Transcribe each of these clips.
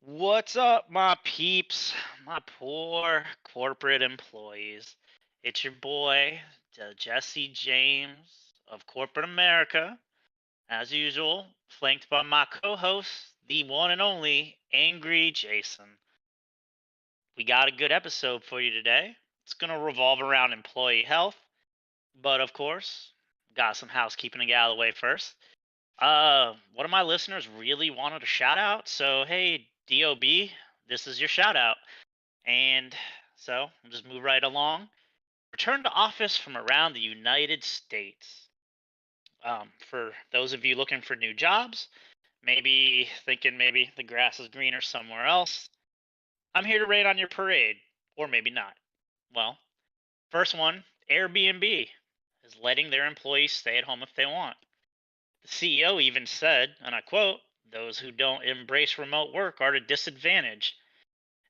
What's up, my peeps, my poor corporate employees? It's your boy, Jesse James of Corporate America, as usual, flanked by my co host, the one and only Angry Jason. We got a good episode for you today. It's going to revolve around employee health, but of course, got some housekeeping to get out of the way first. One of my listeners really wanted a shout out, so hey, DOB, this is your shout out. And so we'll just move right along. Return to office from around the United States. For those of you looking for new jobs, maybe thinking maybe the grass is greener somewhere else, I'm here to rain on your parade, or maybe not. Well, first one, Airbnb is letting their employees stay at home if they want. The CEO even said, and I quote, those who don't embrace remote work are at a disadvantage.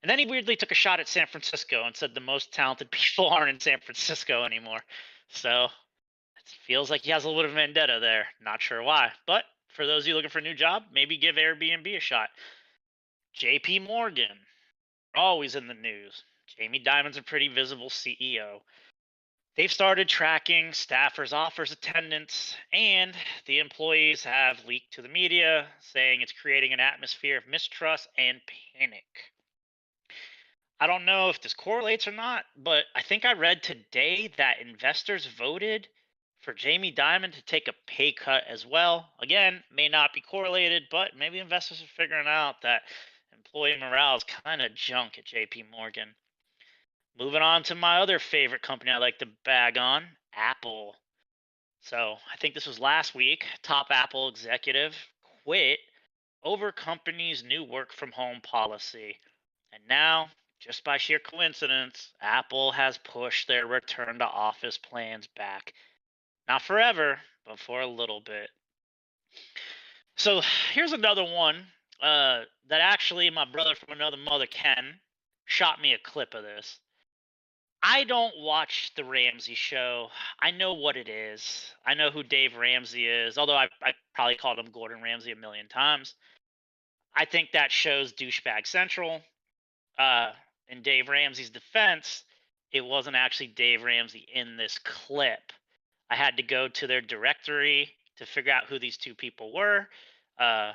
And then he weirdly took a shot at San Francisco and said the most talented people aren't in San Francisco anymore. So it feels like he has a little bit of vendetta there. Not sure why. But for those of you looking for a new job, maybe give Airbnb a shot. JP Morgan, always in the news. Jamie Dimon's a pretty visible CEO. They've started tracking staffers' offers attendance, and the employees have leaked to the media saying it's creating an atmosphere of mistrust and panic. I don't know if this correlates or not, but I think I read today that investors voted for Jamie Dimon to take a pay cut as well. Again, may not be correlated, but maybe investors are figuring out that employee morale is kind of junk at JP Morgan. Moving on to my other favorite company I like to bag on, Apple. So I think this was last week. Top Apple executive quit over company's new work from home policy. And now, just by sheer coincidence, Apple has pushed their return to office plans back. Not forever, but for a little bit. So here's another one that actually my brother from another mother, Ken, shot me a clip of this. I don't watch the Ramsey show. I know what it is. I know who Dave Ramsey is, although I probably called him Gordon Ramsay a million times. I think that show's douchebag central. uh, in Dave Ramsey's defense, it wasn't actually Dave Ramsey in this clip. I had to go to their directory to figure out who these two people were. Uh,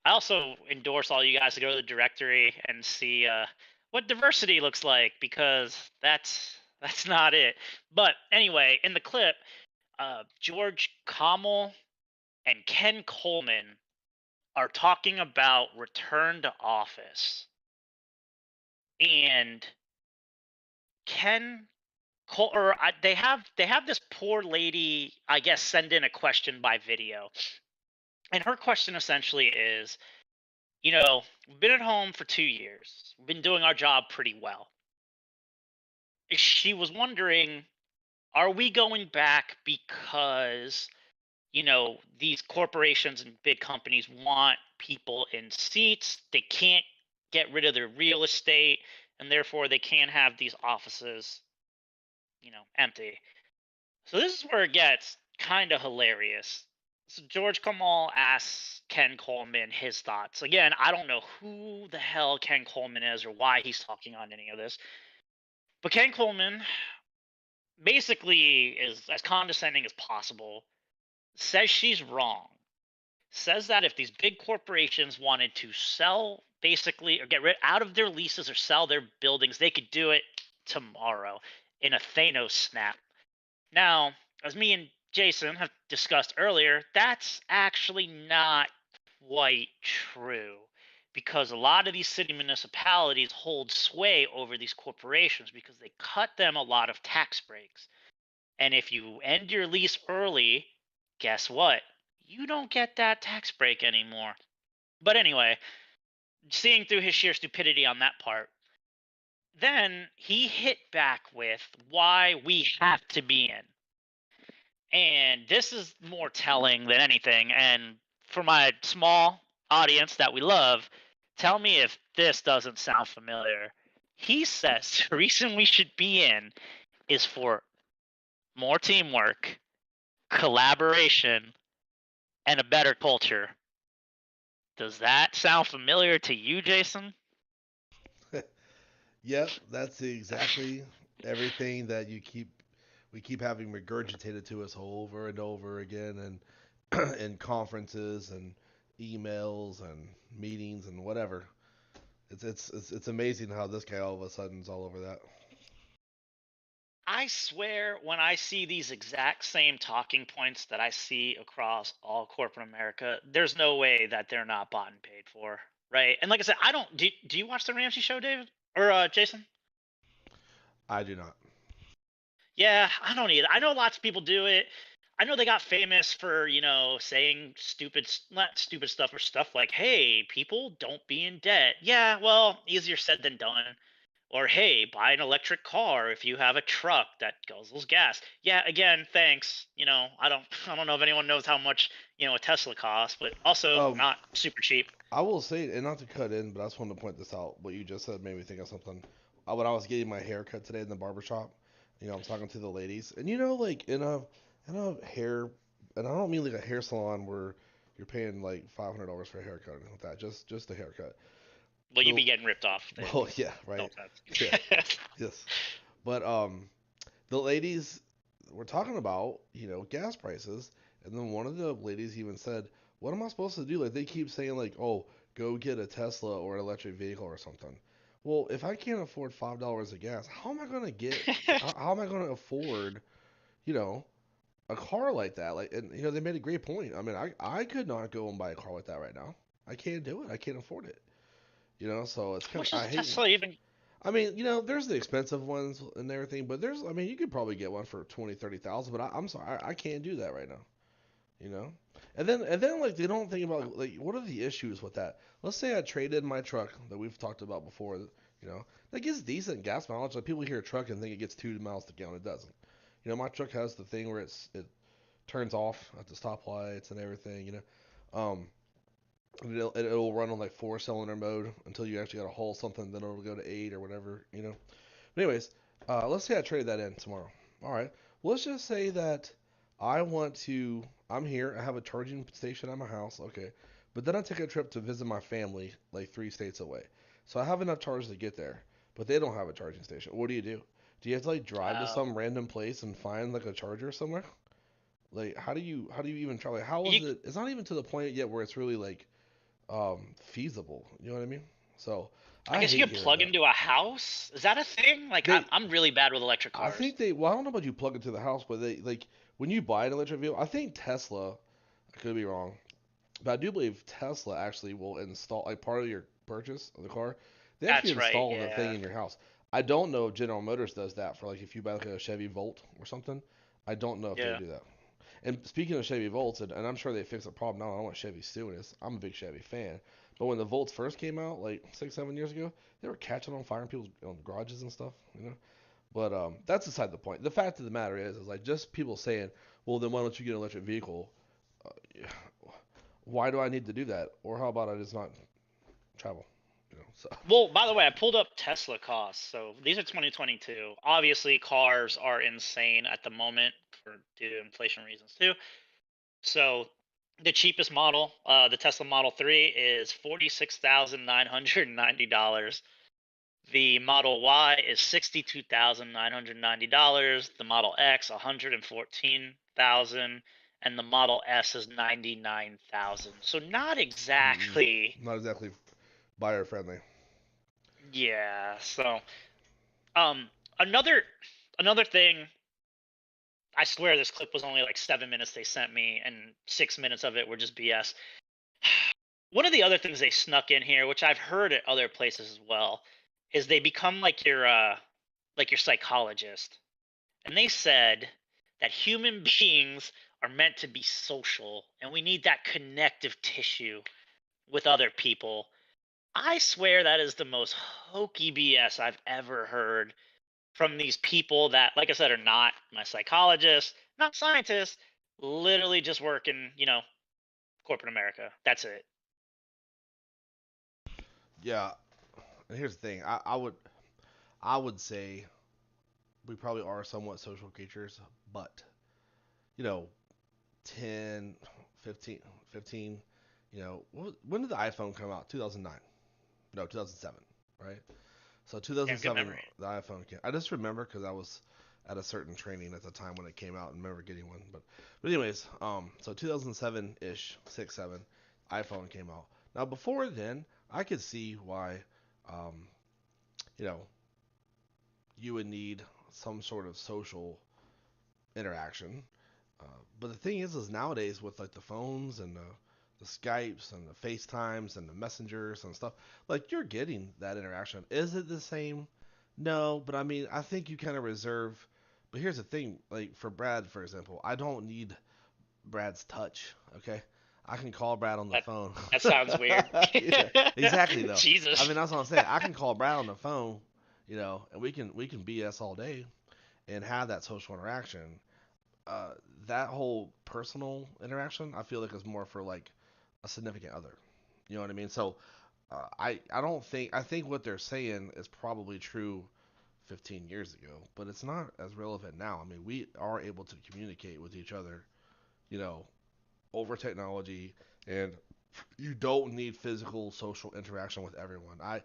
I also endorse all you guys to go to the directory and see what diversity looks like because that's not it. But anyway, in the clip, George Kamel and Ken Coleman are talking about return to office, and Ken they have this poor lady, I guess, send in a question by video. And her question essentially is, we've been at home for 2 years. We've been doing our job pretty well. She was wondering, are we going back because, these corporations and big companies want people in seats. They can't get rid of their real estate, and therefore they can't have these offices, empty. So this is where it gets kind of hilarious. So George Kamal asks Ken Coleman his thoughts. Again, I don't know who the hell Ken Coleman is or why he's talking on any of this. But Ken Coleman basically is as condescending as possible, says she's wrong, says that if these big corporations wanted to sell basically or get rid out of their leases or sell their buildings, they could do it tomorrow in a Thanos snap. Now, as me and Jason have discussed earlier, that's actually not quite true because a lot of these city municipalities hold sway over these corporations because they cut them a lot of tax breaks. And if you end your lease early, guess what? You don't get that tax break anymore. But anyway, seeing through his sheer stupidity on that part, then he hit back with why we have to be in. And this is more telling than anything. And for my small audience that we love, tell me if this doesn't sound familiar. He says the reason we should be in is for more teamwork, collaboration, and a better culture. Does that sound familiar to you, Jason? Yep, that's exactly everything that we keep having regurgitated to us over and over again, and in conferences and emails and meetings and whatever. It's amazing how this guy all of a sudden is all over that. I swear, when I see these exact same talking points that I see across all corporate America, there's no way that they're not bought and paid for, right? And like I said, I don't. Do you watch the Ramsey show, David or Jason? I do not. Yeah, I don't either. I know lots of people do it. I know they got famous for, saying not stupid stuff or stuff like, "Hey, people, don't be in debt." Yeah, well, easier said than done. Or, "Hey, buy an electric car if you have a truck that guzzles gas." Yeah, again, thanks. I don't I don't know if anyone knows how much, a Tesla costs, but also Um, not super cheap. I will say, and not to cut in, but I just wanted to point this out. What you just said made me think of something. When I was getting my hair cut today in the barber shop, I'm talking to the ladies, and like in a hair, and I don't mean like a hair salon where you're paying like $500 for a haircut or anything like that. Just a haircut. Well, you'd The be getting ripped off then. well, yeah, No right, yeah, offense. yes, but the ladies were talking about gas prices, and then one of the ladies even said, "What am I supposed to do?" Like they keep saying like, "Oh, go get a Tesla or an electric vehicle or something." Well, if I can't afford $5 of gas, how am I gonna get? How am I gonna afford you know a car like that? Like, and they made a great point. I mean, I could not go and buy a car like that right now. I can't do it. I can't afford it. So it's How kind much of does I a hate. Tesla even? I mean, there's the expensive ones and everything, but I mean, you could probably get one for 20, 30,000. But I'm sorry, I can't do that right now. You know, and then like they don't think about like what are the issues with that? Let's say I traded my truck that we've talked about before. That gets decent gas mileage. Like people hear truck and think it gets 2 miles to gallon. It doesn't. My truck has the thing where it turns off at the stoplights and everything. It'll run on like four-cylinder mode until you actually got to haul something. Then it'll go to eight or whatever. But anyways, let's say I trade that in tomorrow. All right. Well, let's just say that I want to. I'm here. I have a charging station at my house. Okay. But then I take a trip to visit my family, like 3 states away. So I have enough charge to get there, but they don't have a charging station. What do you do? Do you have to like drive to Oh, some random place and find like a charger somewhere? Like how do you even try? Like how is you. it? It's not even to the point yet where it's really like feasible. You know what I mean? So I I guess you hate could hearing plug that. into a house. Is that a thing? Like, I'm They I'm really bad with electric I cars. think well, I don't know about you plug it to the house, but they like when you buy an electric vehicle. I think Tesla. I could be wrong, but I do believe Tesla actually will install like part of your purchase of the car. They actually That's right. install the thing Yeah. in your house. I don't know if General Motors does that for like if you buy like a Chevy Volt or something. I don't know if they Yeah. do that. And speaking of Chevy Volts, and I'm sure they fixed the problem now. I don't want Chevy's doing this. I'm a big Chevy fan, but when the Volts first came out, like 6, 7 years ago, they were catching on fire in people's garages and stuff. But that's beside the point. The fact of the matter is like just people saying, well, then why don't you get an electric vehicle? Uh, why do I need to do that? Or how about I just not travel? So Well, by the way, I pulled up Tesla costs. So these are 2022. Obviously, cars are insane at the moment for due to inflation reasons too. So the cheapest model, the Tesla Model 3, is $46,990. The Model Y is $62,990. The Model X, 114,000, and the Model S is 99,000. So not mm-mm, exactly. not exactly buyer friendly. Yeah. So um, another another thing. I swear this clip was only like 7 minutes they sent me, and 6 minutes of it were just BS. One of the other things they snuck in here, which I've heard at other places as well, is they become like your psychologist. And they said that human beings are meant to be social and we need that connective tissue with other people. I swear that is the most hokey BS I've ever heard from these people that, like I said, are not my psychologists, not scientists, literally just work in, corporate America. That's it. Yeah, and here's the thing. I would say we probably are somewhat social creatures, but you know, 10, 15, 15. When did the iPhone come out? 2009. No, 2007, right? So Damn good 2007, memory. the iPhone came. I just remember because I was at a certain training at the time when it came out and remember getting one. But anyways, so 2007 ish, 6, 7, iPhone came out. Now before then, I could see why, um, you know, you would need some sort of social interaction. Uh, but the thing is nowadays with like the phones and the Skypes and the FaceTimes and the messengers and stuff, like you're getting that interaction. Is it the same? No, but I mean, I think you kind of reserve. But here's the thing, like for Brad, for example, I don't need Brad's touch. Okay, I can call Brad on the That phone. that sounds weird. Yeah, exactly though. I Jesus. mean, that's what I'm saying. I can call Brad on the phone, and we can BS all day and have that social interaction. uh, that whole personal interaction, I feel like is more for like a significant other. You know what I mean? So I don't think I think what they're saying is probably true 15 years ago, but it's not as relevant now. I mean, we are able to communicate with each other, you know, over technology, and you don't need physical social interaction with everyone. I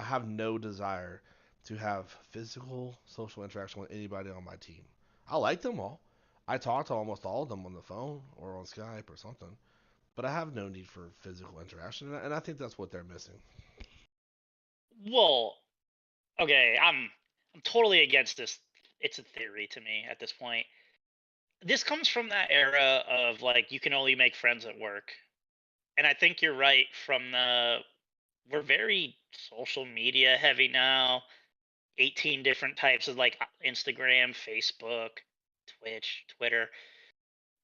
have no desire to have physical social interaction with anybody on my team. I like them all. I talk to almost all of them on the phone or on Skype or something, but I have no need for physical interaction, and I think that's what they're missing. Well, okay, I'm totally against this. It's a theory to me at this point. This comes from that era of like you can only make friends at work. And I think you're right from the we're very social media heavy now. 18 different types of like Instagram, Facebook, Twitch, Twitter.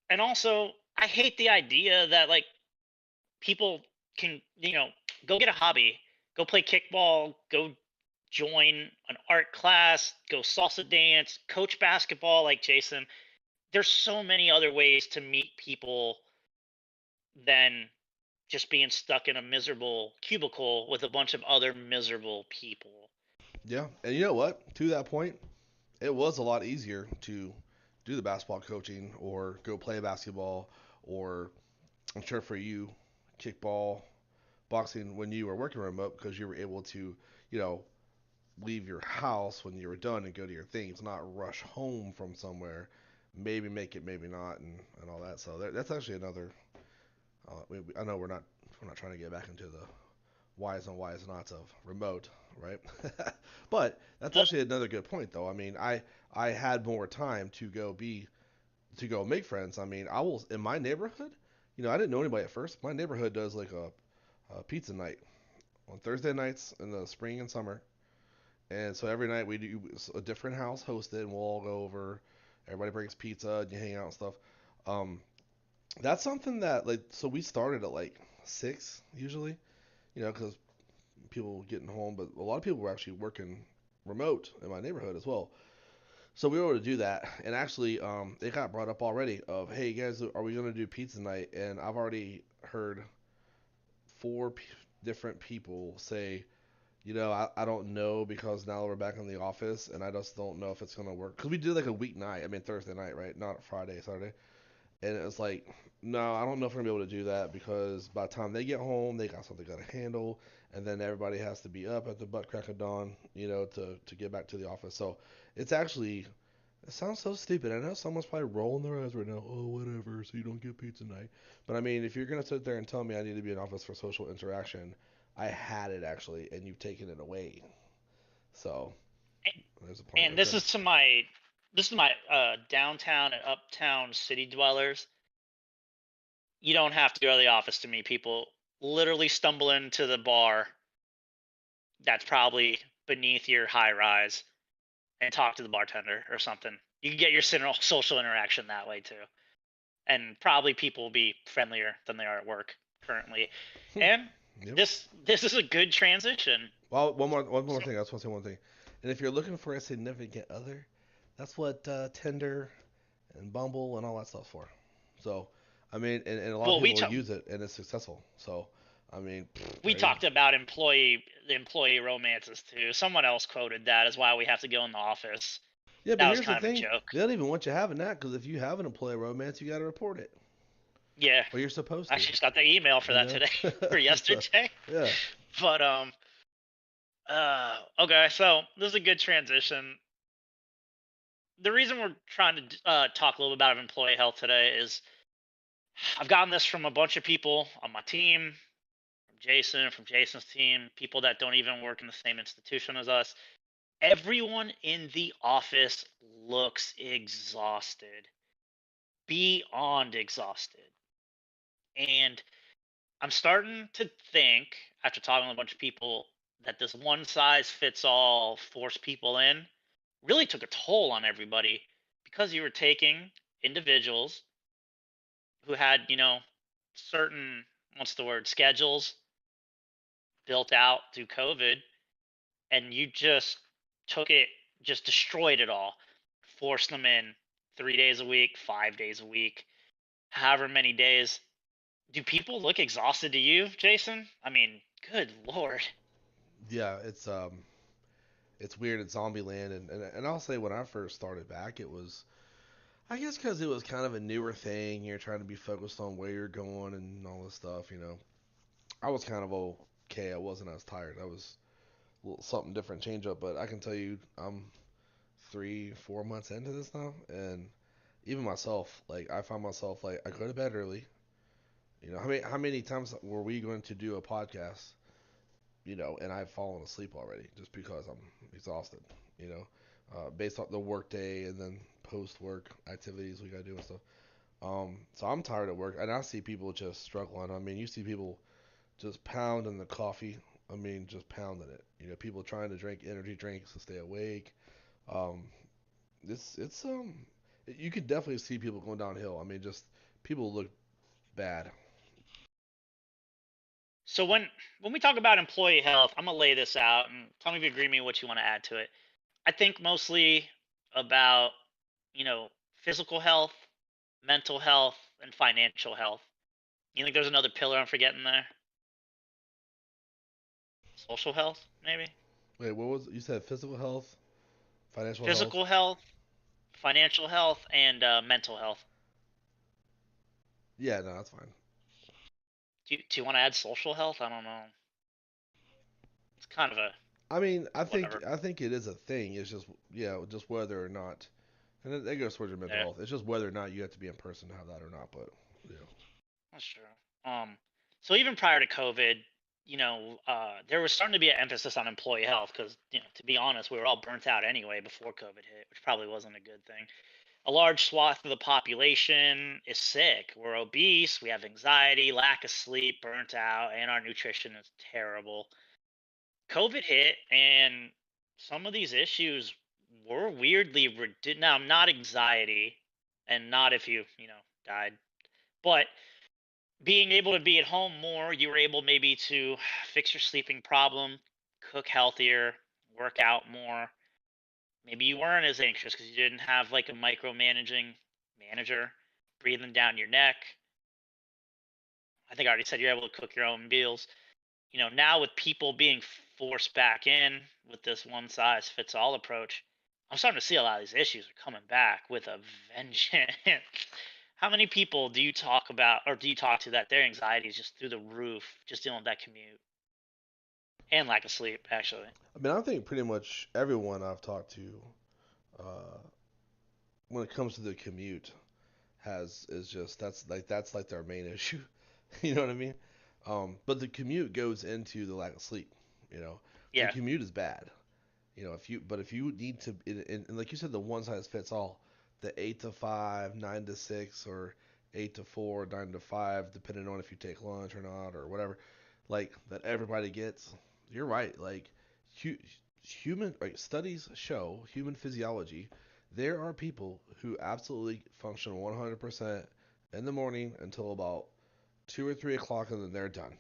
And also, I hate the idea that like people can, go get a hobby, go play kickball, go join an art class, go salsa dance, coach basketball like Jason. There's so many other ways to meet people than just being stuck in a miserable cubicle with a bunch of other miserable people. Yeah, and you know what? To that point, it was a lot easier to do the basketball coaching or go play basketball or I'm sure for you, kickball, boxing when you were working remote because you were able to, you know, leave your house when you were done and go to your things, not rush home from somewhere, maybe make it, maybe not, and all that. So that's actually another. I know we're not trying to get back into the whys and whys nots of remote, right? But that's Well, actually another good point, though. I mean, I had more time to go make friends. I mean, I will in my neighborhood. I didn't know anybody at first. My neighborhood does like a pizza night on Thursday nights in the spring and summer. And so every night we do a different house hosted, and we'll all go over. Everybody brings pizza, and you hang out and stuff. Um, that's something that like so we started at like 6 usually, because people getting home, but a lot of people were actually working remote in my neighborhood as well. So we were able to do that, and actually, it got brought up already of, hey guys, are we gonna do pizza night? And I've already heard four different people say, I don't know because now we're back in the office and I just don't know if it's gonna work. Cause we did like a weeknight, I mean Thursday night, right? Not Friday, Saturday. And it was like, no, I don't know if we're gonna be able to do that because by the time they get home, they got something gotta handle, and then everybody has to be up at the butt crack of dawn, to get back to the office. So it's actually it sounds so stupid. I know someone's probably rolling their eyes right now. Oh, whatever. So you don't get pizza night. But I mean, if you're gonna sit there and tell me I need to be in office for social interaction, I had it actually, and you've taken it away. So there's a point and right there. this is my downtown and uptown city dwellers. You don't have to go to the office to meet people. Literally stumble into the bar that's probably beneath your high rise and talk to the bartender or something. You can get your social interaction that way too. And probably people will be friendlier than they are at work currently. And Yep. this is a good transition. Well, one more So, thing. I just want to say one thing. And if you're looking for a significant other, that's what Tinder and Bumble and all that stuff's for. So, I mean, and a lot of well, people use it and it's successful. So, I mean, we there you go. talked about employee romances too. Someone else quoted that as why we have to go in the office. Yeah, but That was here's the kind of a thing. joke. They don't even want you having that because if you have an employee romance, you got to report it. Yeah, Well, you're supposed I to, actually just got the email for you that know. today or So, yesterday. yeah, But okay, so this is a good transition. The reason we're trying to talk a little bit about employee health today is I've gotten this from a bunch of people on my team, from Jason, from Jason's team, people that don't even work in the same institution as us. Everyone in the office looks exhausted, beyond exhausted. And I'm starting to think, after talking to a bunch of people, that this one size fits all force people in really took a toll on everybody because you were taking individuals who had, certain, what's the word, schedules built out through COVID, and you just took it, just destroyed it all, forced them in 3 days a week, 5 days a week, however many days. Do people look exhausted to you, Jason? I mean, good lord. yeah, it's weird. It's zombie land, and I'll say when I first started back, it was I guess because it was kind of a newer thing. You're trying to be focused on where you're going and all this stuff. I was kind of okay. I wasn't as tired. I was a little something different change up, but I can tell you, I'm 3, 4 months into this now, and even myself, like I find myself like I go to bed early. How many times were we going to do a podcast? And I've fallen asleep already just because I'm exhausted. You know, based on the work day and then post work activities we gotta do and stuff. So I'm tired at work, and I see people just struggling. I mean, you see people just pounding the coffee. I mean, just pounding it. People trying to drink energy drinks to stay awake. Um, it's you could definitely see people going downhill. I mean, just people look bad. So when we talk about employee health, I'm gonna lay this out and tell me if you agree with me what you want to add to it. I think mostly about, you know, physical health, mental health, and financial health. You think there's another pillar I'm forgetting there? Social health, maybe? Wait, what was you said? Physical health, financial health. Physical health, financial health, and mental health. Yeah, no, that's fine. Do you want to add social health? I don't know. It's kind of a I mean, I think whatever. I think it is a thing. It's just just whether or not, and it goes towards your mental Yeah, health. It's just whether or not you have to be in person to have that or not. But yeah, that's true. So even prior to COVID, there was starting to be an emphasis on employee health because, to be honest, we were all burnt out anyway before COVID hit, which probably wasn't a good thing. A large swath of the population is sick. We're obese, we have anxiety, lack of sleep, burnt out, and our nutrition is terrible. COVID hit, and some of these issues were weirdly now not anxiety, and not if you died, but being able to be at home more, you were able maybe to fix your sleeping problem, cook healthier, work out more. Maybe you weren't as anxious because you didn't have like a micromanaging manager breathing down your neck. I think I already said you're able to cook your own meals. Now with people being forced back in with this one size fits all approach, I'm starting to see a lot of these issues are coming back with a vengeance. How many people do you talk about or do you talk to that their anxiety is just through the roof, just dealing with that commute and lack of sleep, actually? I mean, I think pretty much everyone I've talked to, uh, when it comes to the commute, has is just that's like their main issue. You know what I mean? But the commute goes into the lack of sleep. You know, the Yeah. commute is bad. If you need to, and like you said, the one size fits all, the 8 to 5, 9 to 6, or 8 to 4, 9 to 5, depending on if you take lunch or not or whatever, like that everybody gets. You're right. Like, hu- human like studies show human physiology. There are people who absolutely function 100% in the morning until about 2 or 3 o'clock, and then they're done,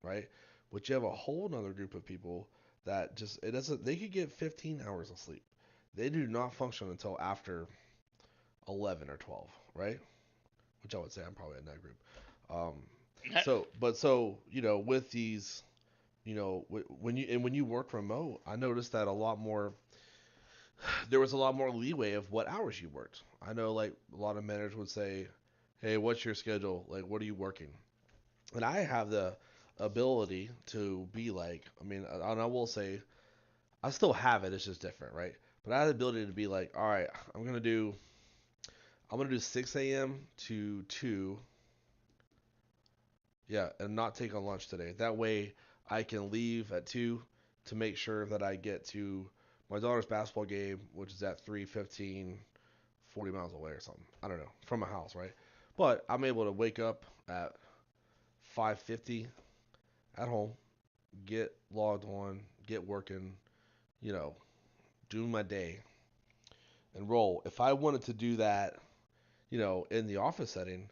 right? But you have a whole other group of people that just it doesn't. They could get 15 hours of sleep. They do not function until after 11 or 12, right? Which I would say I'm probably in that group. Um, with these, when you work remote, I noticed that a lot more. There was a lot more leeway of what hours you worked. I know, like a lot of managers would say, hey, what's your schedule? Like, what are you working? And I have the ability to be like, I mean, and I will say, I still have it. It's just different, right? But I have the ability to be like, all right, I'm gonna do 6 a.m. to 2, yeah, and not take a lunch today. That way, I can leave at 2 to make sure that I get to my daughter's basketball game, which is at 3:15, 40 miles away or something. I don't know, from my house, right? But I'm able to wake up at 5:50 at home, get logged on, get working, you know, do my day and roll. If I wanted to do that, in the office setting,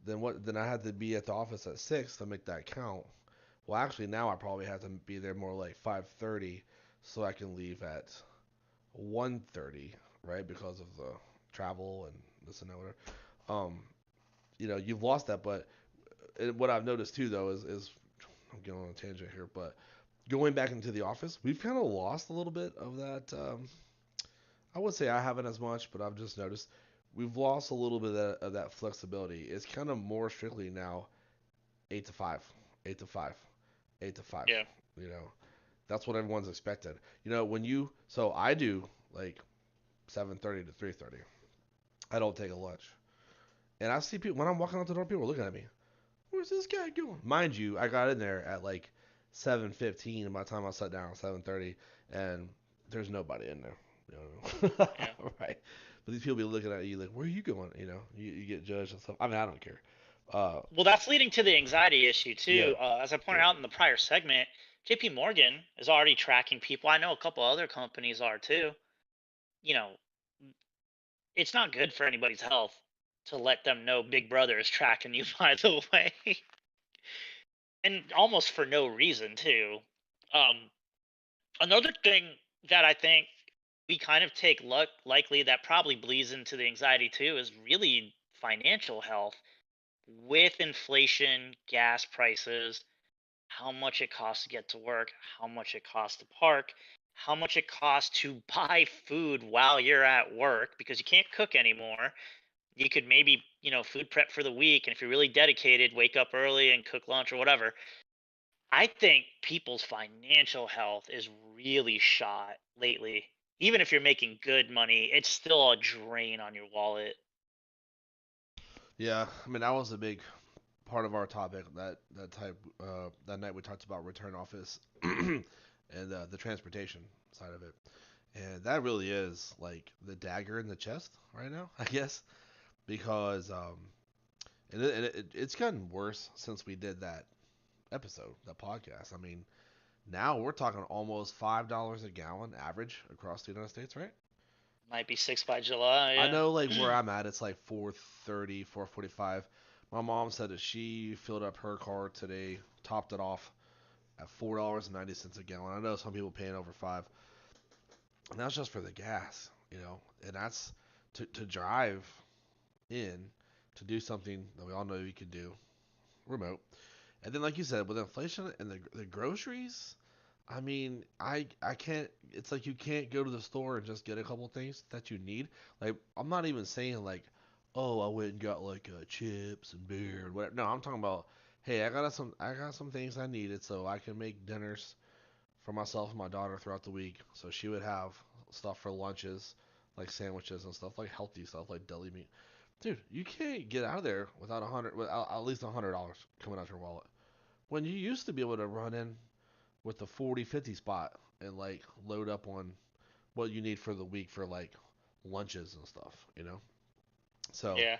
then I had to be at the office at 6 to make that count. Well, actually now I probably have to be there more like 5:30 so I can leave at 1:30, right? Because of the travel and this and that whatever. Um, you've lost that, but what I've noticed too though is I'm getting on a tangent here, but going back into the office, we've kind of lost a little bit of that. I would say I haven't as much, but I've just noticed we've lost a little bit of that flexibility. It's kind of more strictly now 8 to 5, 8 to 5, 8 to 5. Yeah. You know, that's what everyone's expected. So I do like 7:30 to 3:30. I don't take a lunch, and I see people when I'm walking out the door. People are looking at me. Where's this guy going? Mind you, I got in there at like 7:15, and by the time I sat down, 7:30, and there's nobody in there. Yeah. Right? But these people be looking at you like, where are you going? You get judged and stuff. I mean, I don't care. Uh, Well, that's leading to the anxiety issue yeah, too. As I pointed yeah, out in the prior segment, JP Morgan is already tracking people. I know a couple other companies are too. You know, it's not good for anybody's health to let them know Big Brother is tracking you, by the way, and almost for no reason too. Um, Another thing that I think we kind of take likely that probably bleeds into the anxiety too is really financial health with inflation, gas prices, how much it costs to get to work, how much it costs to park, how much it costs to buy food while you're at work because you can't cook anymore. You could maybe, food prep for the week. And if you're really dedicated, wake up early and cook lunch or whatever. I think people's financial health is really shot lately. Even if you're making good money, it's still a drain on your wallet. yeah. I mean, that was a big part of our topic that night we talked about return office and the transportation side of it, and that really is like the dagger in the chest right now, I guess, because it's gotten worse since we did that episode, that podcast. I mean, now we're talking almost $5 a gallon average across the United States, right? Might be 6 by July, I yeah. know like where I'm at, it's like 4:30, 4:45. My mom said that she filled up her car today, topped it off at $4.90 a gallon. I know some people paying over 5, and that's just for the gas, and that's to drive in to do something that we all know you can do remote. And then, like you said, with inflation and the groceries, I mean, I can't. It's like you can't go to the store and just get a couple things that you need. Like I'm not even saying like, oh, I went and got like chips and beer and whatever. No, I'm talking about, hey, I got some things I needed so I can make dinners for myself and my daughter throughout the week. So she would have stuff for lunches, like sandwiches and stuff, like healthy stuff, like deli meat. Dude, you can't get out of there without at least $100 coming out your wallet. When you used to be able to run in with the 40, 50 spot and like load up on what you need for the week for like lunches and stuff. So, Yeah.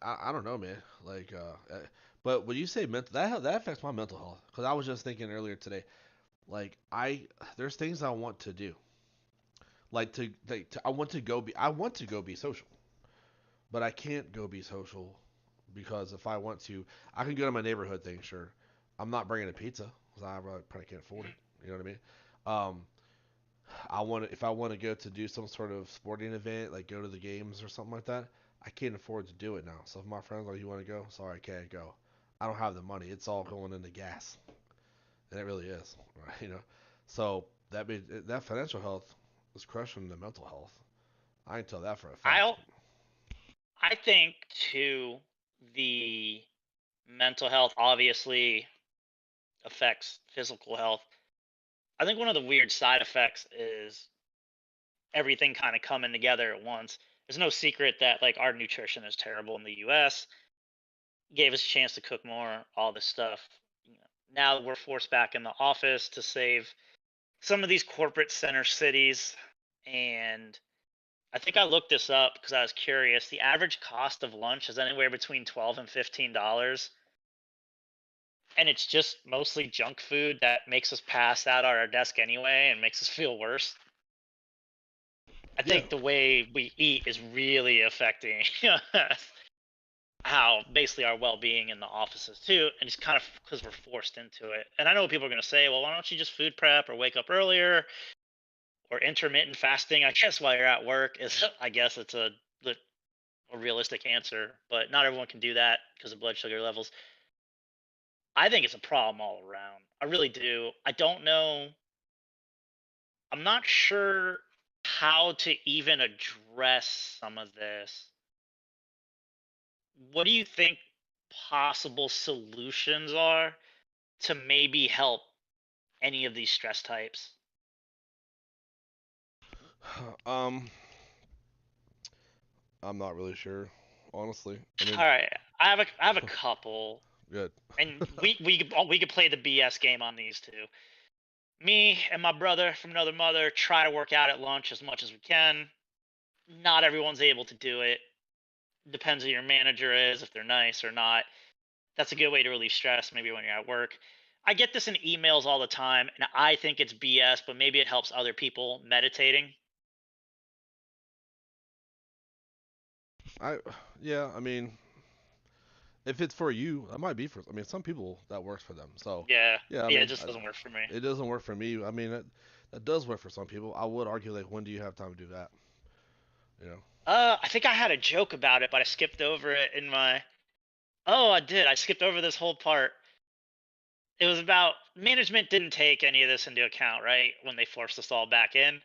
I don't know, man. But when you say mental, that affects my mental health. Because I was just thinking earlier today, like there's things I want to do, I want to go be social, but I can't go be social because if I want to, I can go to my neighborhood thing. Sure, I'm not bringing a pizza because I probably can't afford it. You know what I mean? Um, if I want to go to do some sort of sporting event, like go to the games or something like that, I can't afford to do it now. So if my friends are like, you want to go? Sorry, I can't go. I don't have the money. It's all going into gas, and it really is, right? So that means that financial health is crushing the mental health. I can tell that for a I fact. I think too the mental health obviously affects physical health. I think one of the weird side effects is everything kind of coming together at once. There's no secret that like our nutrition is terrible in the US. Gave us a chance to cook more, all this stuff. You know, now we're forced back in the office to save some of these corporate center cities. And I think I looked this up because I was curious. The average cost of lunch is anywhere between $12 and $15, and it's just mostly junk food that makes us pass out at our desk anyway and makes us feel worse. I Yeah. think the way we eat is really affecting how basically our well-being in the offices too, and it's kind of because we're forced into it. And I know people are going to say, well, why don't you just food prep or wake up earlier or intermittent fasting? I guess while you're at work is I guess it's a realistic answer, but not everyone can do that because of blood sugar levels. I think it's a problem all around. I really do. I don't know. I'm not sure how to even address some of this. What do you think possible solutions are to maybe help any of these stress types? Um, I'm not really sure, honestly. I All mean, right, I have a couple, good. and we could play the BS game on these two. Me and my brother from another mother try to work out at lunch as much as we can. Not everyone's able to do it. Depends who your manager is, if they're nice or not. That's a good way to relieve stress, maybe when you're at work. I get this in emails all the time, and I think it's BS, but maybe it helps other people meditating. I yeah, I mean, if it's for you, that might be for. I mean, some people that works for them. So, Yeah, yeah, I yeah, it mean, just doesn't work for me. it doesn't work for me. I mean, that does work for some people. I would argue like, when do you have time to do that? You know? I think I had a joke about it, but I skipped over it in my. Oh, I did. I skipped over this whole part. It was about management didn't take any of this into account, right? When they forced us all back in,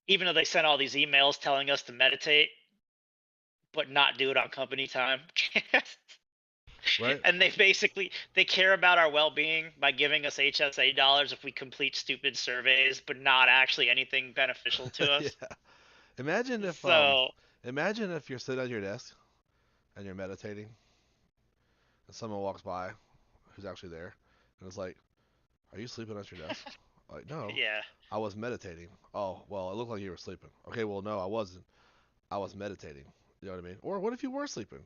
even though they sent all these emails telling us to meditate, but not do it on company time. Right? And they care about our well-being by giving us HSA dollars if we complete stupid surveys, but not actually anything beneficial to Yeah. us. Imagine if So imagine if you're sitting at your desk and you're meditating, and someone walks by who's actually there, and it's like, "Are you sleeping at your desk?" Like, no, yeah, I was meditating. Oh, well, it looked like you were sleeping. Okay, well, no, I wasn't. I was meditating. You know what I mean? Or what if you were sleeping?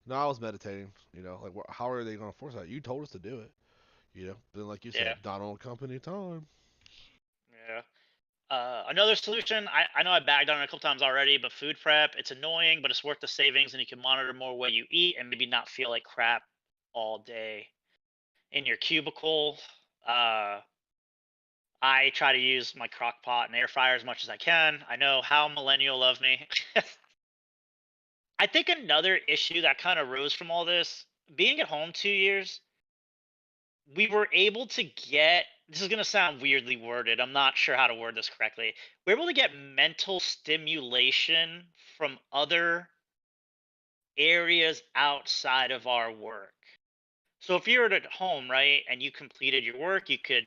No, I was meditating. You know, like, how are they going to force that? You told us to do it. You know, then like you yeah, said, not on company time. yeah. Another solution, I know I bagged on it a couple times already, but food prep, it's annoying, but it's worth the savings, and you can monitor more what you eat and maybe not feel like crap all day in your cubicle. Uh, I try to use my crock pot and air fryer as much as I can. I know how millennial love me. I think another issue that kind of rose from all this, being at home 2 years, we were able to get, this is going to sound weirdly worded. I'm not sure how to word this correctly. We're able to get mental stimulation from other areas outside of our work. So if you're at home, right, and you completed your work, you could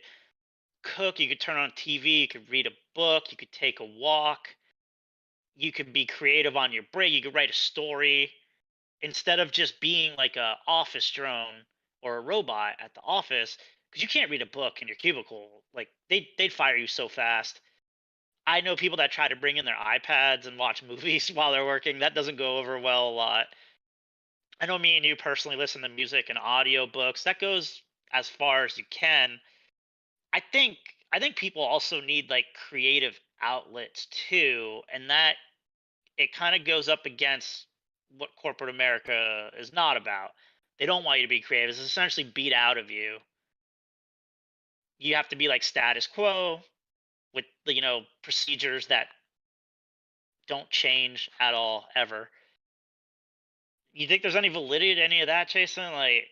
cook, you could turn on TV, you could read a book, you could take a walk, you could be creative on your break, you could write a story instead of just being like a office drone or a robot at the office, because you can't read a book in your cubicle. Like they'd fire you so fast. I know people that try to bring in their iPads and watch movies while they're working. That doesn't go over well a lot. I know me and you personally listen to music and audio books. That goes as far as you can. I think I think people also need like creative outlets too, and that it kind of goes up against what corporate America is not about. They don't want you to be creative. It's essentially beat out of you. You have to be like status quo with the procedures that don't change at all ever. You think there's any validity to any of that, Jason? Like,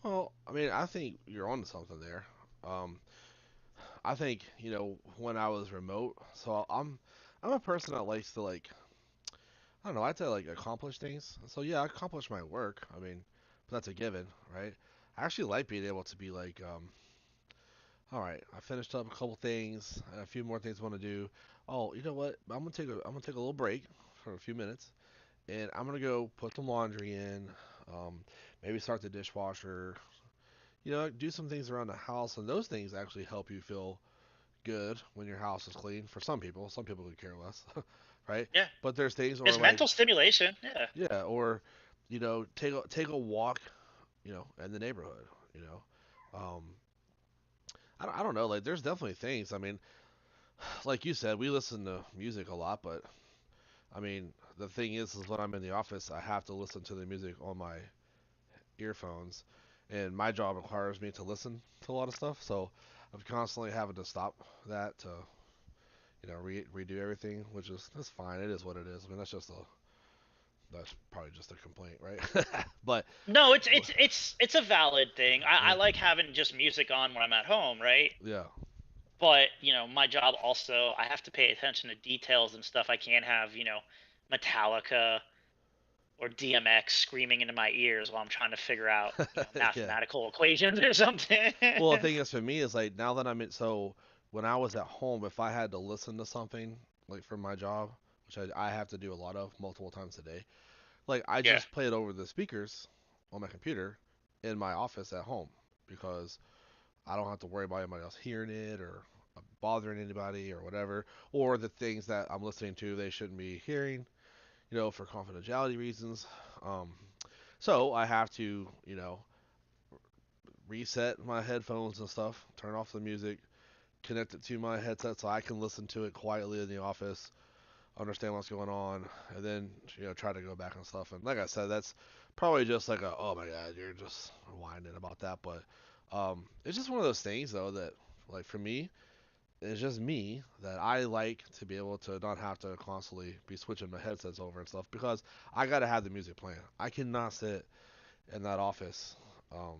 Well, I mean, I think you're onto something there. Um, I think when I was remote, so I'm a person that likes to like I don't know. I'd say like accomplish things. So yeah, I accomplish my work. I mean, that's a given, right? I actually like being able to be like, all right, I finished up a couple things, and a few more things I want to do. Oh, you know what? I'm gonna take a little break for a few minutes, and I'm gonna go put the laundry in, um, maybe start the dishwasher. You know, do some things around the house, and those things actually help you feel good when your house is clean. For some people could care less, right? Yeah, But there's things where it's like, mental stimulation. Yeah. yeah, or take a walk, in the neighborhood. You know, um, I don't know. Like, there's definitely things. I mean, like you said, we listen to music a lot, but I mean, the thing is when I'm in the office, I have to listen to the music on my earphones, and my job requires me to listen to a lot of stuff. So I'm constantly having to stop that to redo everything, which is that's fine. It is what it is. I mean, that's probably just a complaint, right? but, No, but it's a valid thing. I it, like having just music on when I'm at home, right? yeah, But my job also, I have to pay attention to details and stuff. I can't have Metallica or DMX screaming into my ears while I'm trying to figure out yeah. mathematical equations or something. Well, the thing is for me is like now that I'm in, so when I was at home, if I had to listen to something like for my job, which I have to do a lot of multiple times a day, like I Yeah, just play it over the speakers on my computer in my office at home because I don't have to worry about anybody else hearing it or bothering anybody or whatever, or the things that I'm listening to they shouldn't be hearing, for confidentiality reasons. Um, so I have to, reset my headphones and stuff, turn off the music, connect it to my headset so I can listen to it quietly in the office, understand what's going on, and then try to go back and stuff. And like I said, that's probably just like a oh my god, you're just whining about that, but it's just one of those things though that like for me, it's just me that I like to be able to not have to constantly be switching my headsets over and stuff because I gotta have the music playing. I cannot sit in that office, um,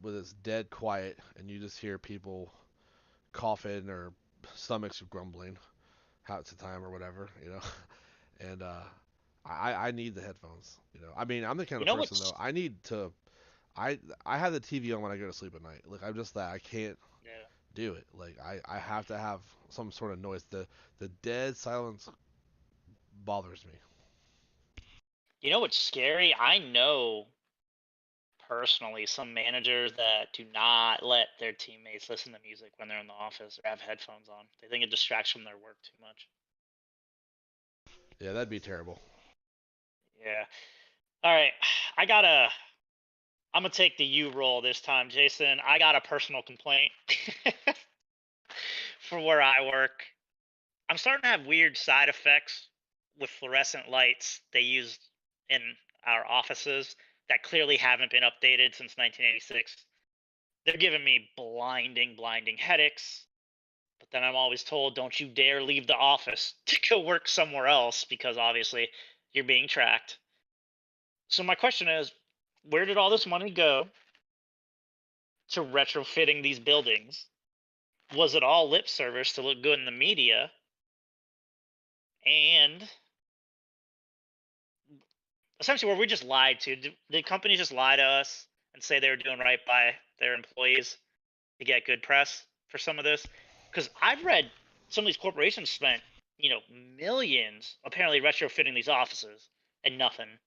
with it's dead quiet and you just hear people coughing or stomachs grumbling half the time or whatever, and I need the headphones. I mean, I'm the kind you of know person what's though. I need to. I have the TV on when I go to sleep at night. Like I'm just that I can't yeah. do it. Like I have to have some sort of noise. The dead silence bothers me. You know what's scary? I know personally some managers that do not let their teammates listen to music when they're in the office or have headphones on. They think it distracts from their work too much. Yeah, that'd be terrible. Yeah. All right. I gotta. I'm gonna take the U role this time, Jason. I got a personal complaint for where I work. I'm starting to have weird side effects with fluorescent lights they use in our offices that clearly haven't been updated since 1986. They're giving me blinding headaches. But then I'm always told, don't you dare leave the office to go work somewhere else because obviously you're being tracked. So my question is, where did all this money go to retrofitting these buildings? Was it all lip service to look good in the media? And essentially, were we just lied to? Did companies just lie to us and say they were doing right by their employees to get good press for some of this? Because I've read some of these corporations spent, millions apparently retrofitting these offices and nothing.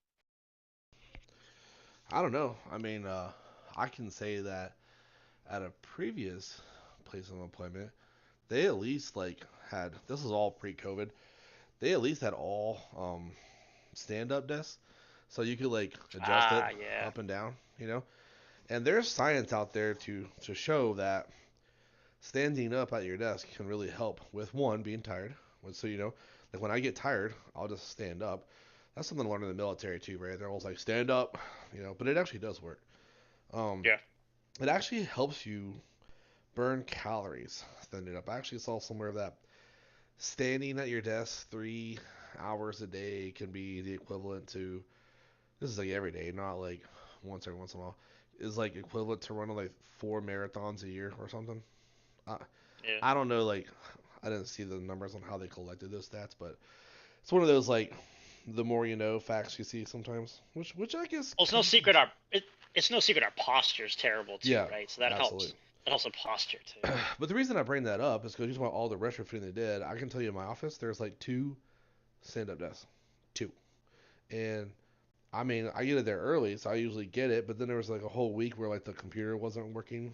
I don't know. I mean, I can say that at a previous place of employment, they at least like had this is all pre-COVID. They at least had all stand-up desks, so you could like adjust it Ah, yeah. up and down. And there's science out there to show that standing up at your desk can really help with one being tired. So like when I get tired, I'll just stand up. That's something I learned in the military too, right? They're always like stand up, but it actually does work. Um, Yeah. it actually helps you burn calories standing up. I actually saw somewhere that standing at your desk 3 hours a day can be the equivalent to this is like every day, not like once in a while. Is like equivalent to running like 4 marathons a year or something. I, Yeah. I don't know, like I didn't see the numbers on how they collected those stats, but It's one of those like the more you know facts you see sometimes, which I guess Well, it's no secret it's no secret our posture is terrible too, yeah, right? So that absolutely. helps. That helps with posture too. But the reason I bring that up is because you talk about all the retrofitting they did. I can tell you in my office there's like two stand-up desks, two, and I mean I get it there early, so I usually get it. But then there was like a whole week where like the computer wasn't working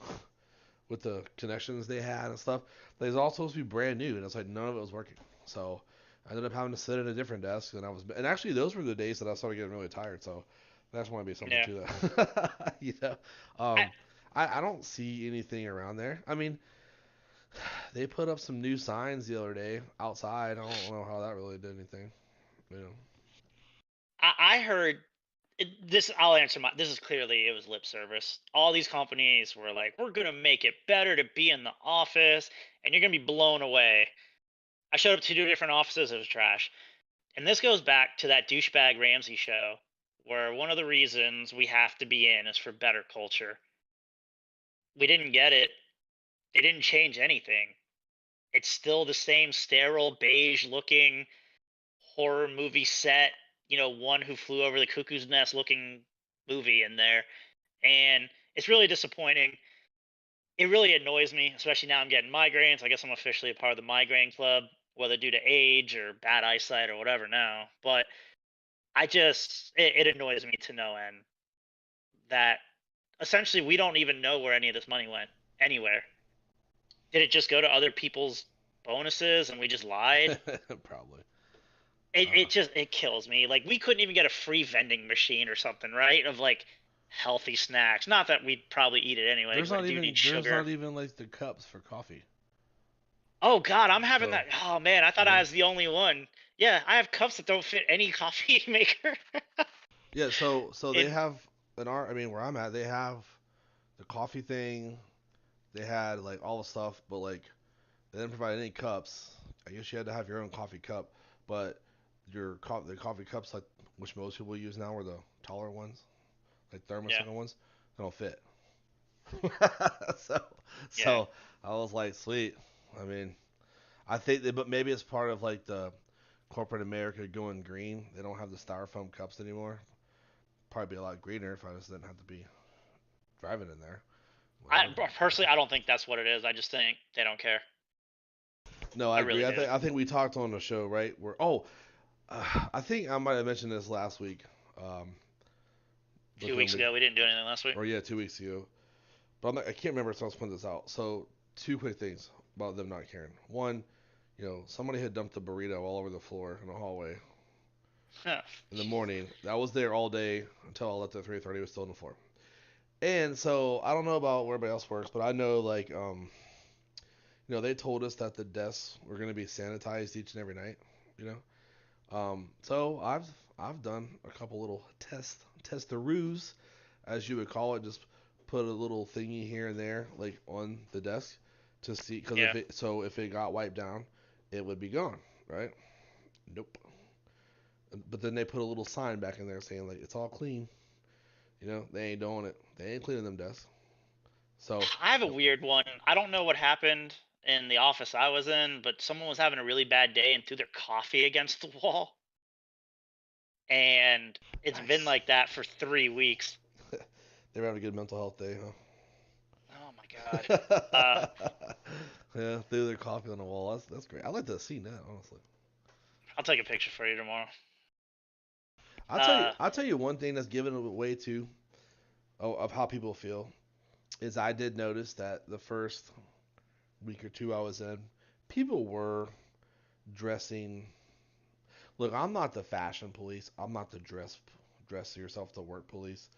with the connections they had and stuff. They was all supposed to be brand new, and it's like none of it was working. So I ended up having to sit at a different desk, and and actually those were the days that I started getting really tired. So that's want to be something Yeah. to that, you know. I, Um, I don't see anything around there. I mean, they put up some new signs the other day outside. I don't know how that really did anything. You know. I heard this. I'll answer my. This is clearly it was lip service. All these companies were like, "We're gonna make it better to be in the office, and you're gonna be blown away." I showed up to two different offices. It was trash. And this goes back to that douchebag Ramsey show, where one of the reasons we have to be in is for better culture. We didn't get it. They didn't change anything. It's still the same sterile, beige looking horror movie set, one who flew over the cuckoo's nest looking movie in there. And it's really disappointing. It really annoys me, especially now I'm getting migraines. I guess I'm officially a part of the migraine club, whether due to age or bad eyesight or whatever now. But it annoys me to no end that essentially we don't even know where any of this money went anywhere. Did it just go to other people's bonuses and we just lied? Probably. It Uh, it just it kills me. Like we couldn't even get a free vending machine or something, right? Of like healthy snacks. Not that we'd probably eat it anyway because I do need there's sugar. not even like the cups for coffee. Oh God, I'm having So that. Oh man, I you thought I know. was the only one. Yeah, I have cups that don't fit any coffee maker. Yeah, so they And have I mean where I'm at, they have the coffee thing, they had like all the stuff, but like they didn't provide any cups. I guess you had to have your own coffee cup, but the coffee cups like which most people use now are the taller ones, like thermos yeah, looking ones, they don't fit. so yeah. so I was like, sweet. I mean, I think but maybe it's part of like the corporate America going green. They don't have the styrofoam cups anymore. Probably be a lot greener if I just didn't have to be driving in there. I Whatever. personally I don't think that's what it is. I just think they don't care. No, I I agree. really do. I think we talked on the show, right? Where I think I might have mentioned this last week. Um, Two but then weeks we ago we didn't do anything last week. or yeah, 2 weeks ago. But I can't remember if I was putting this out. So two quick things about them not caring. One, somebody had dumped a burrito all over the floor in the hallway in the Jesus. morning. That was there all day until I left at 3:30. It was still on the floor. And so I don't know about where everybody else works, but I know like they told us that the desks were going to be sanitized each and every night. You know, so I've done a couple little testaroos, as you would call it. Just put a little thingy here and there, like on the desk, to see because Yeah. if it got wiped down, it would be gone, right? Nope. But then they put a little sign back in there saying like it's all clean. They ain't doing it. They ain't cleaning them desks. So I have a nope. weird one. I don't know what happened in the office I was in, but someone was having a really bad day and threw their coffee against the wall. And it's been Nice. like that for 3 weeks. They were having a good mental health day, Oh my God. Uh, huh? Yeah, threw their coffee on the wall. That's great. I like to see that, honestly. I'll take a picture for you tomorrow. I'll tell you one thing that's given away too of how people feel is I did notice that the first week or two I was in, people were dressing. Look, I'm not the fashion police. I'm not the dress yourself to work police.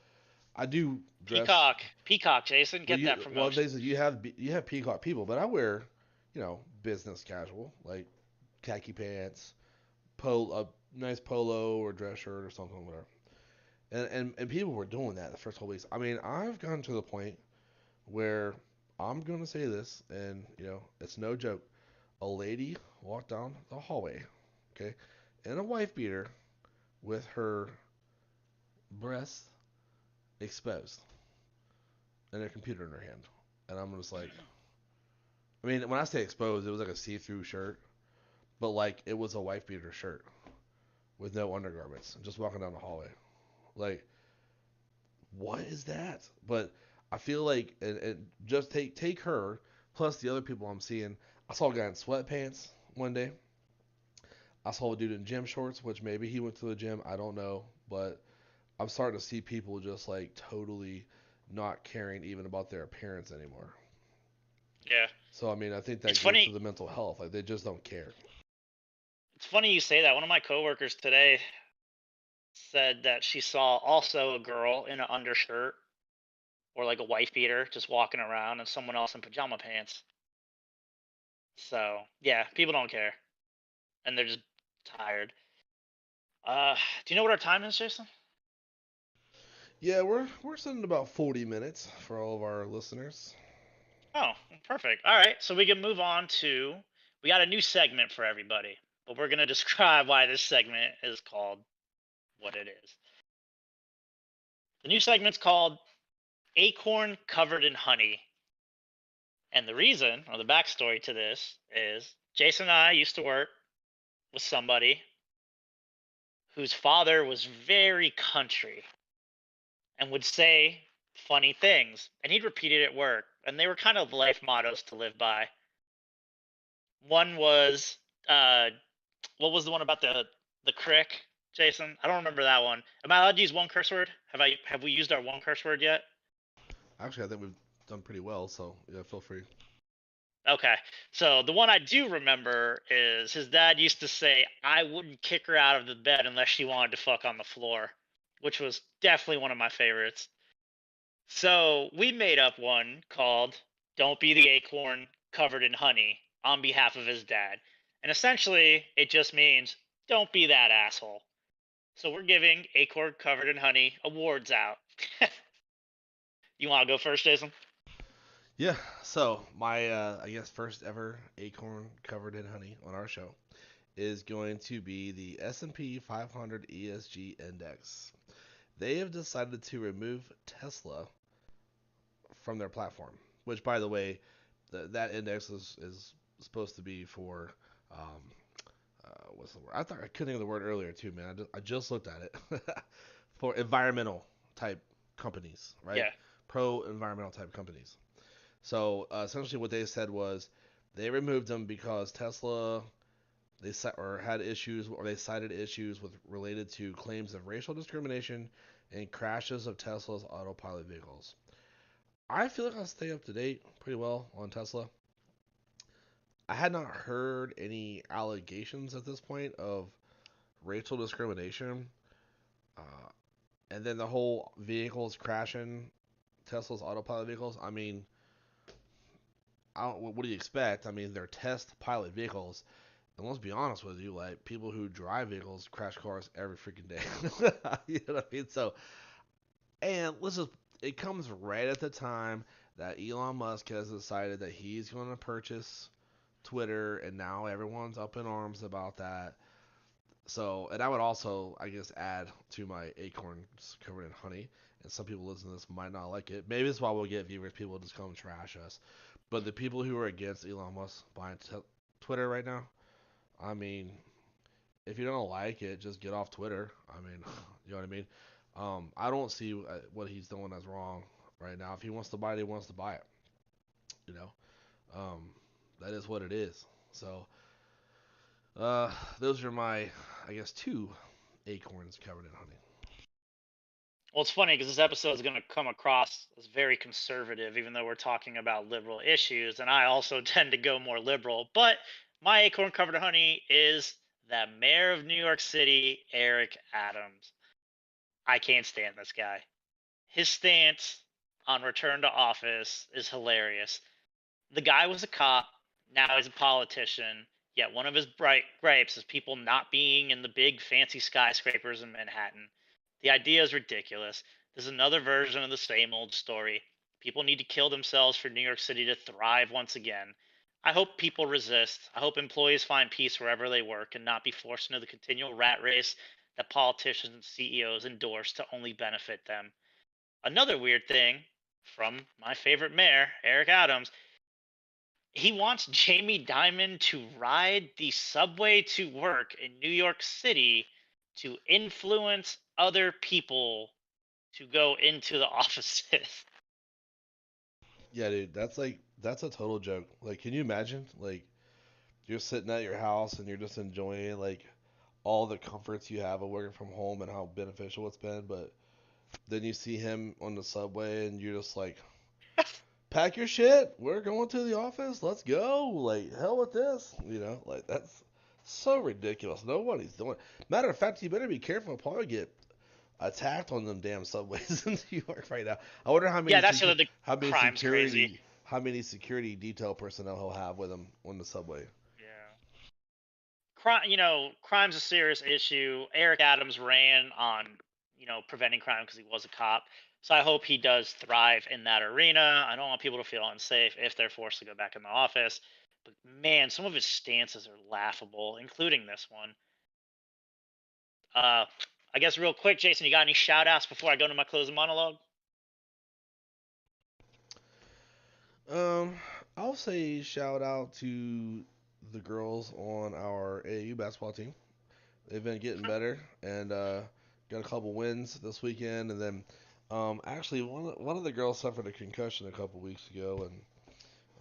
I do dress. Peacock, Jason, get that They promotion. said you have peacock people, but I wear business casual like khaki pants, a nice polo or dress shirt or something, whatever. And people were doing that the first couple weeks. I mean, I've gotten to the point where I'm gonna say this, and it's no joke. A lady walked down the hallway, okay, in a wife beater with her breasts exposed and a computer in her hand, and I'm just like, I mean, when I say exposed, it was like a see-through shirt, but like it was a wife beater shirt. with no undergarments, just walking down the hallway. Like, what is that? But I feel like, and just take her plus the other people I'm seeing. I saw a guy in sweatpants one day. I saw a dude in gym shorts, which maybe he went to the gym. I don't know, but I'm starting to see people just like totally not caring even about their appearance anymore. Yeah. So I mean, I think It's that goes to funny. the mental health. Like they just don't care. It's funny you say that. One of my coworkers today said that she saw also a girl in an undershirt or like a wife beater just walking around and someone else in pajama pants. So, yeah, people don't care and they're just tired. Do you know what our time is, Jason? Yeah, we're sitting about 40 minutes for all of our listeners. Oh, perfect. All right, so we can move on to we got a new segment for everybody, but we're going to describe why this segment is called what it is. The new segment's called Acorn Covered in Honey. And the reason, or the backstory to this, is Jason and I used to work with somebody whose father was very country and would say funny things. And he'd repeat it at work. And they were kind of life mottos to live by. One was, uh, what was the one about the crick, Jason? I don't remember that one. Am I allowed to use one curse word? Have we used our one curse word yet? Actually, I think we've done pretty well. So yeah, feel free. Okay. So the one I do remember is his dad used to say, I wouldn't kick her out of the bed unless she wanted to fuck on the floor, which was definitely one of my favorites. So we made up one called Don't Be the Acorn Covered in Honey on behalf of his dad. And essentially, it just means don't be that asshole. So we're giving Acorn Covered in Honey awards out. You want to go first, Jason? Yeah. So my I guess first ever acorn covered in honey on our show is going to be the S&P 500 ESG index. They have decided to remove Tesla from their platform, which by the way, that index is supposed to be for what's the word? I thought I couldn't think of the word earlier too, man. I just looked at it for environmental type companies, right? Yeah. Pro environmental type companies. So essentially, what they said was they removed them because Tesla or had issues or they cited issues with related to claims of racial discrimination and crashes of Tesla's autopilot vehicles. I feel like I stay up to date pretty well on Tesla. I had not heard any allegations at this point of racial discrimination. Uh, and then the whole vehicles crashing, Tesla's autopilot vehicles. I mean, what do you expect? I mean, they're test pilot vehicles. And let's be honest with you, like people who drive vehicles crash cars every freaking day. You know what I mean? So, and let's just, it comes right at the time that Elon Musk has decided that he's going to purchase Twitter, and now everyone's up in arms about that. So, and I would also, I guess, add to my acorns covered in honey. And some people listening to this might not like it. Maybe that's why we'll get viewers. People just come trash us. But the people who are against Elon Musk buying Twitter right now, I mean, if you don't like it, just get off Twitter. I mean, you know what I mean? I don't see what he's doing as wrong right now. If he wants to buy it, he wants to buy it. You know, um, that is what it is. So, those are my, I guess, two acorns covered in honey. Well, it's funny because this episode is going to come across as very conservative, even though we're talking about liberal issues, and I also tend to go more liberal. But my acorn covered in honey is the mayor of New York City, Eric Adams. I can't stand this guy. His stance on return to office is hilarious. The guy was a cop, now he's a politician. Yet one of his bright gripes is people not being in the big fancy skyscrapers in Manhattan. The idea is ridiculous. This is another version of the same old story. People need to kill themselves for New York City to thrive once again. I hope people resist. I hope employees find peace wherever they work and not be forced into the continual rat race that politicians and CEOs endorse to only benefit them. Another weird thing from my favorite mayor, Eric Adams, he wants Jamie Dimon to ride the subway to work in New York City to influence other people to go into the offices. Yeah, dude, that's a total joke. Like, can you imagine? Like, you're sitting at your house and you're just enjoying like all the comforts you have of working from home and how beneficial it's been, but then you see him on the subway and you're just like, pack your shit. We're going to the office. Let's go. Like, hell with this. Like that's so ridiculous. Nobody's doing it. Matter of fact, you better be careful. I'll probably get attacked on them damn subways in New York right now. I wonder Yeah, that's the other crime's crazy. how many security detail personnel he'll have with him on the subway. Yeah. Crime's a serious issue. Eric Adams ran on, preventing crime because he was a cop. So I hope he does thrive in that arena. I don't want people to feel unsafe if they're forced to go back in the office. But man, some of his stances are laughable, including this one. Uh, I guess real quick, Jason, you got any shout outs before I go into my closing monologue? Um, I'll say shout out to the girls on our AAU basketball team. They've been getting better and got a couple wins this weekend. And then actually, one of the girls suffered a concussion a couple weeks ago,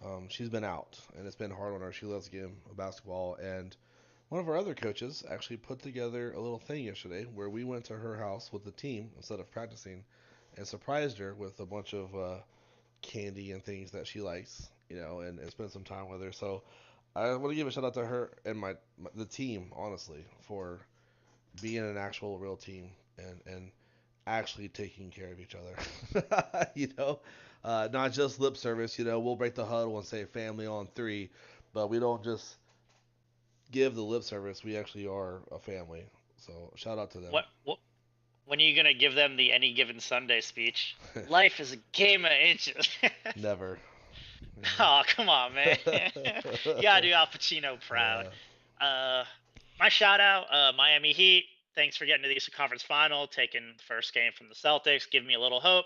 and she's been out, and it's been hard on her. She loves the game of basketball, and one of our other coaches actually put together a little thing yesterday where we went to her house with the team instead of practicing, and surprised her with a bunch of candy and things that she likes, and spend some time with her. So I want to give a shout out to her and the team, honestly, for being an actual real team and actually taking care of each other. Not just lip service. We'll break the huddle and say family on three, but we don't just give the lip service. We actually are a family. So shout out to them. What when are you gonna give them the any given Sunday speech? Life is a game of inches. Never. Oh, come on, man. You gotta do Al Pacino proud. Yeah. Uh, my shout out, Miami Heat. Thanks for getting to the Eastern Conference Final, taking the first game from the Celtics, giving me a little hope.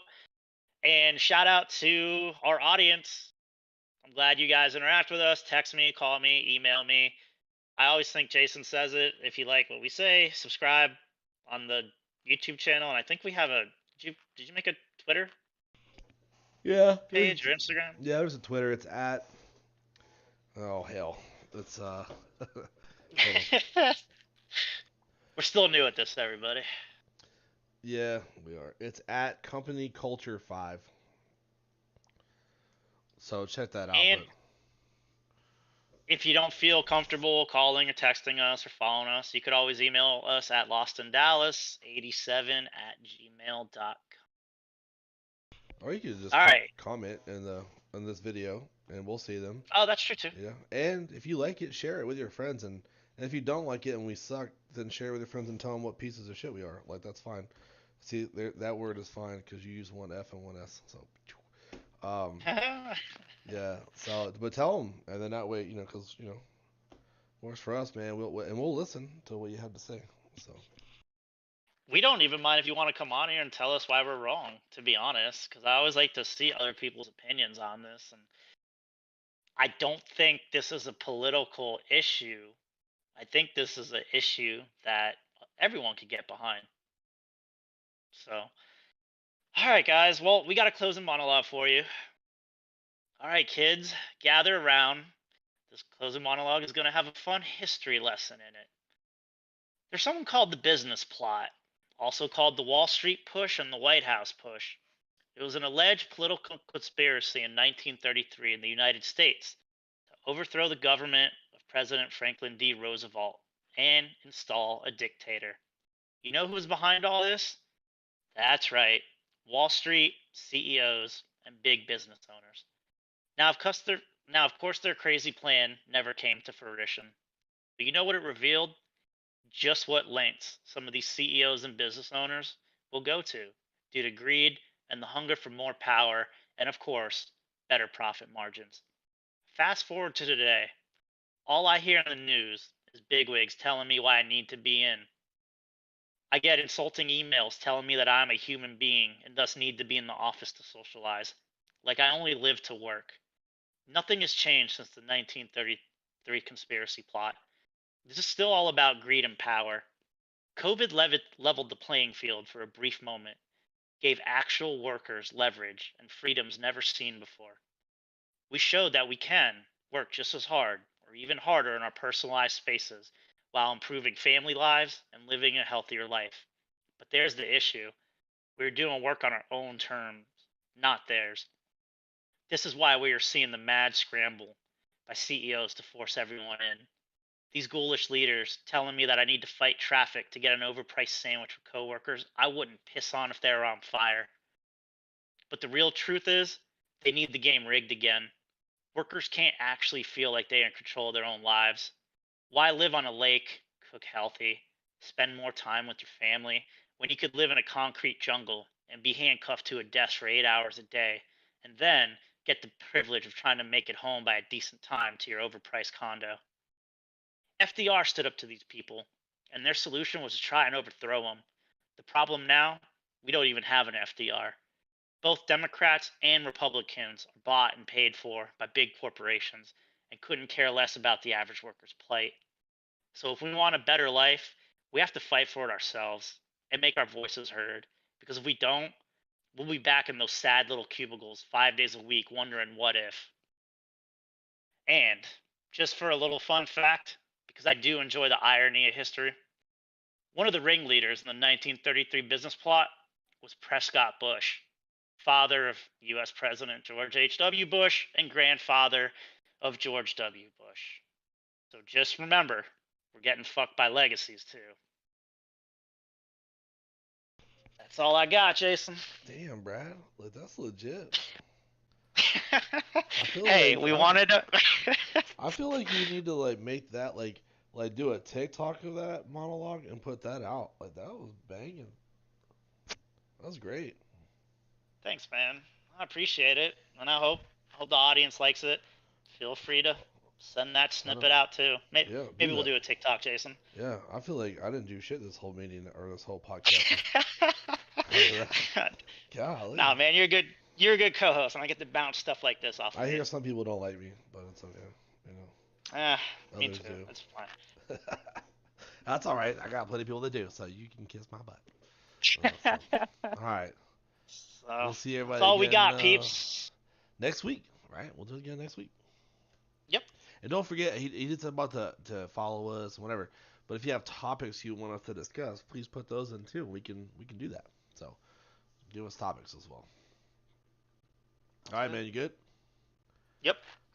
And shout out to our audience. I'm glad you guys interact with us. Text me, call me, email me. I always think Jason says it. If you like what we say, subscribe on the YouTube channel. And I think we have a. Did you make a Twitter Yeah. page or Instagram? Yeah. There's a Twitter. It's at. Oh hell. It's We're still new at this, everybody. Yeah, we are. It's at Company Culture 5. So check that out. And But if you don't feel comfortable calling or texting us or following us, you could always email us at lostindallas87@gmail.com. or you could just All right. comment in this video, and we'll see them. Oh, that's true too. Yeah. And if you like it, share it with your friends. And if you don't like it and we suck, then share it with your friends and tell them what pieces of shit we are. Like that's fine. See, that word is fine because you use one F and one S. So, yeah. So, but tell them, and then that way, because works for us, man. We'll listen to what you have to say. So. We don't even mind if you want to come on here and tell us why we're wrong, to be honest, because I always like to see other people's opinions on this. And I don't think this is a political issue. I think this is an issue that everyone could get behind. So, all right, guys. Well, we got a closing monologue for you. All right, kids, gather around. This closing monologue is going to have a fun history lesson in it. There's something called the business plot, also called the Wall Street push and the White House push. It was an alleged political conspiracy in 1933 in the United States to overthrow the government of President Franklin D. Roosevelt and install a dictator. You know who was behind all this? That's right, Wall Street CEOs and big business owners. Now, of course, their crazy plan never came to fruition. But you know what it revealed? Just what lengths some of these CEOs and business owners will go to due to greed and the hunger for more power and, of course, better profit margins. Fast forward to today. All I hear in the news is bigwigs telling me why I need to be in. I get insulting emails telling me that I'm a human being and thus need to be in the office to socialize, like I only live to work. Nothing has changed since the 1933 conspiracy plot. This is still all about greed and power. COVID leveled the playing field for a brief moment, gave actual workers leverage and freedoms never seen before. We showed that we can work just as hard or even harder in our personalized spaces while improving family lives and living a healthier life. But there's the issue: we're doing work on our own terms, not theirs. This is why we are seeing the mad scramble by CEOs to force everyone in. These ghoulish leaders telling me that I need to fight traffic to get an overpriced sandwich with coworkers I wouldn't piss on if they were on fire. But the real truth is, they need the game rigged again. Workers can't actually feel like they are in control of their own lives. Why live on a lake, cook healthy, spend more time with your family when you could live in a concrete jungle and be handcuffed to a desk for 8 hours a day, and then get the privilege of trying to make it home by a decent time to your overpriced condo? FDR stood up to these people, and their solution was to try and overthrow them. The problem now, we don't even have an FDR. Both Democrats and Republicans are bought and paid for by big corporations and couldn't care less about the average worker's plight. So if we want a better life, we have to fight for it ourselves and make our voices heard. Because if we don't, we'll be back in those sad little cubicles 5 days a week wondering what if. And just for a little fun fact, because I do enjoy the irony of history, one of the ringleaders in the 1933 business plot was Prescott Bush, father of US President George H.W. Bush and grandfather of George W. Bush. So just remember, we're getting fucked by legacies too. That's all I got, Jason. Damn, Brad, like that's legit. Hey, we wanted to. I feel like you need to like make that like do a TikTok of that monologue and put that out. Like that was banging. That was great. Thanks, man. I appreciate it, and I hope the audience likes it. Feel free to send that snippet out too. Maybe, Yeah, do maybe we'll that. do a TikTok, Jason. Yeah, I feel like I didn't do shit this whole meeting or this whole podcast after that. Nah, Golly. man, you're a good co-host, and I get to bounce stuff like this off I of you. hear some people don't like me, but it's okay. You Ah, know, me others too. do. It's fine. That's all right. I got plenty of people that do, so you can kiss my butt. So, all right. So We'll see that's everybody all we again got, peeps. next week, right? We'll do it again next week. Yep. And don't forget, he did something about to follow us and whatever. But if you have topics you want us to discuss, please put those in too. We can do that. So give us topics as well. All Sounds right, good. man. You good? Yep.